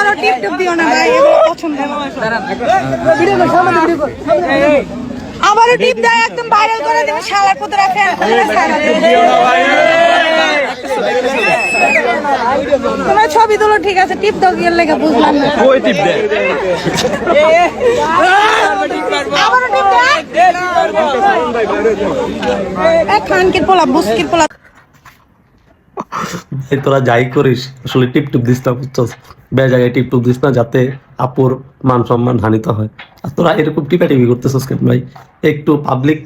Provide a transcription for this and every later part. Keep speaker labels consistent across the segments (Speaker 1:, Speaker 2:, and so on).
Speaker 1: আবারও টিপ টিপ দিও না ভাই, এগুলো পছন্দ না। আবারও টিপ দেয়, একদম ভাইরাল করে দেবে, শালার পুতরা ফ্যান তোমার ছবি তুলো, ঠিক আছে, টিপ দাও গিয়ে লেগে বুঝলাম না।
Speaker 2: কই টিপ দেয়?
Speaker 1: আবারও টিপ দেয়, খানকির পোলা, বুস্কির পোলা।
Speaker 3: তোরা যাই করিস আসলে টিপ টিপ দিস না, বুঝছস? বে জায়গায় টিপ টিপ দিস না, যাতে আপুর মান সম্মান হানিত হয়। আর তোরা এরকম টিপাটিপি করতেছস কেন ভাই? একটু পাবলিক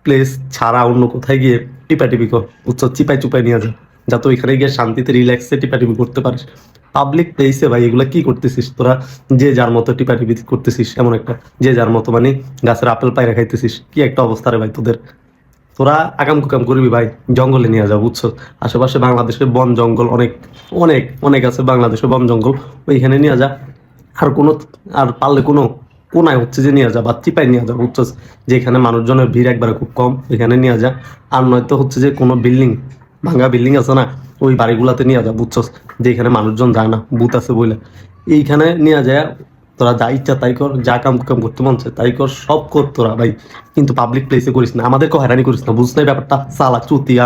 Speaker 3: প্লেস ছাড়া অন্য কোথায় গিয়ে টিপাটিপি কর, বুঝছস? চিপাই চুপাই নিয়ে যা, যাতে ওইখানে গিয়ে শান্তিতে রিল্যাক্সে টিপাটিপি করতে পারিস। পাবলিক প্লেসে ভাই এগুলা কি করতেছিস তোরা? যে যার মতো টিপাটিপি করতেছিস, এমন একটা যে যার মতো মানে গাছের আপেল পায়রা খাইতেছিস, কি একটা অবস্থা রে ভাই তোদের। তোরা আকাম কুকাম করবি ভাই, জঙ্গলে নিয়ে যাও, বুঝছো? আশেপাশে বাংলাদেশে বন জঙ্গল অনেক অনেক অনেক আছে, বাংলাদেশে বন জঙ্গল, ওইখানে নিয়ে যা। আর কোনো, আর পারলে কোনো কোনায় হচ্ছে যে নিয়ে যা, বা চিপাই নিয়ে যা, বুঝছো? যেখানে মানুষজনের ভিড় একবারে খুব কম, ওইখানে নিয়ে যা। আর নয়তো হচ্ছে যে কোনো বিল্ডিং, ভাঙা বিল্ডিং আছে না, ওই বাড়িগুলাতে নিয়ে যা, বুঝছো? যেখানে মানুষজন যায় না, ভূত আছে বলে, এইখানে নিয়ে যায়। তোরা যা ইচ্ছা তাই কর, যা কাম কাম করতে মন চায় তাই কর, সব কর তোরা ভাই, কিন্তু পাবলিক প্লেসে করিস না, আমাদেরকে হয়রানি করিস না, বুঝ নাই ব্যাপারটা? সালা চুতিয়া।